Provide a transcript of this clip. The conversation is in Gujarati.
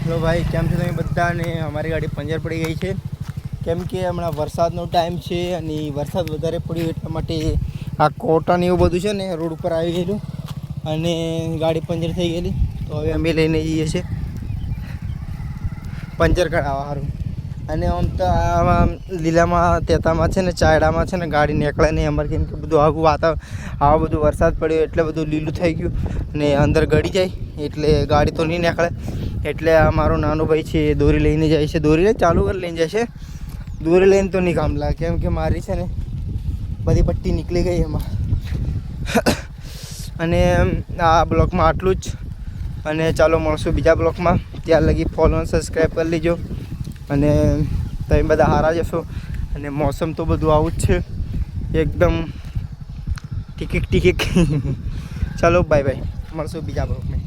હેલો ભાઈ, કેમ છો તમે બધા? ને અમારી ગાડી પંચર પડી ગઈ છે કેમ કે હમણાં વરસાદનો ટાઈમ છે અને વરસાદ વધારે પડ્યો એટલા માટે આ કોટન એવું બધું છે ને રોડ ઉપર આવી ગયેલું અને ગાડી પંચર થઈ ગયેલી. તો હવે અમે લઈને જઈએ છીએ પંચર કરાવવા સારું. અને આમ તો આમાં લીલામાં તેતામાં છે ને ચાયડામાં છે ને ગાડી નીકળે નહીં અમારે, કેમ કે બધું આવું આવા બધું વરસાદ પડ્યો એટલે બધું લીલું થઈ ગયું ને અંદર ગળી જાય એટલે ગાડી તો નહીં નીકળે. એટલે આ મારો નાનો ભાઈ છે એ દોરી લઈને જાય છે, દોરીને ચાલુ કરી લઈને જાય છે. દોરી લઈને તો નહીં કામ લાગે કેમ કે મારી છે ને બધી પટ્ટી નીકળી ગઈ એમાં. અને આ બ્લોકમાં આટલું જ, અને ચાલો મળશું બીજા બ્લોકમાં. ત્યાં લગી ફોલો અને સબસ્ક્રાઈબ કરી લેજો અને તમે બધા સારા જશો. અને મોસમ તો બધું આવું જ છે એકદમ ટીકીક ટીકીક. ચાલો બાય બાય, મળશું બીજા બ્લોકમાં.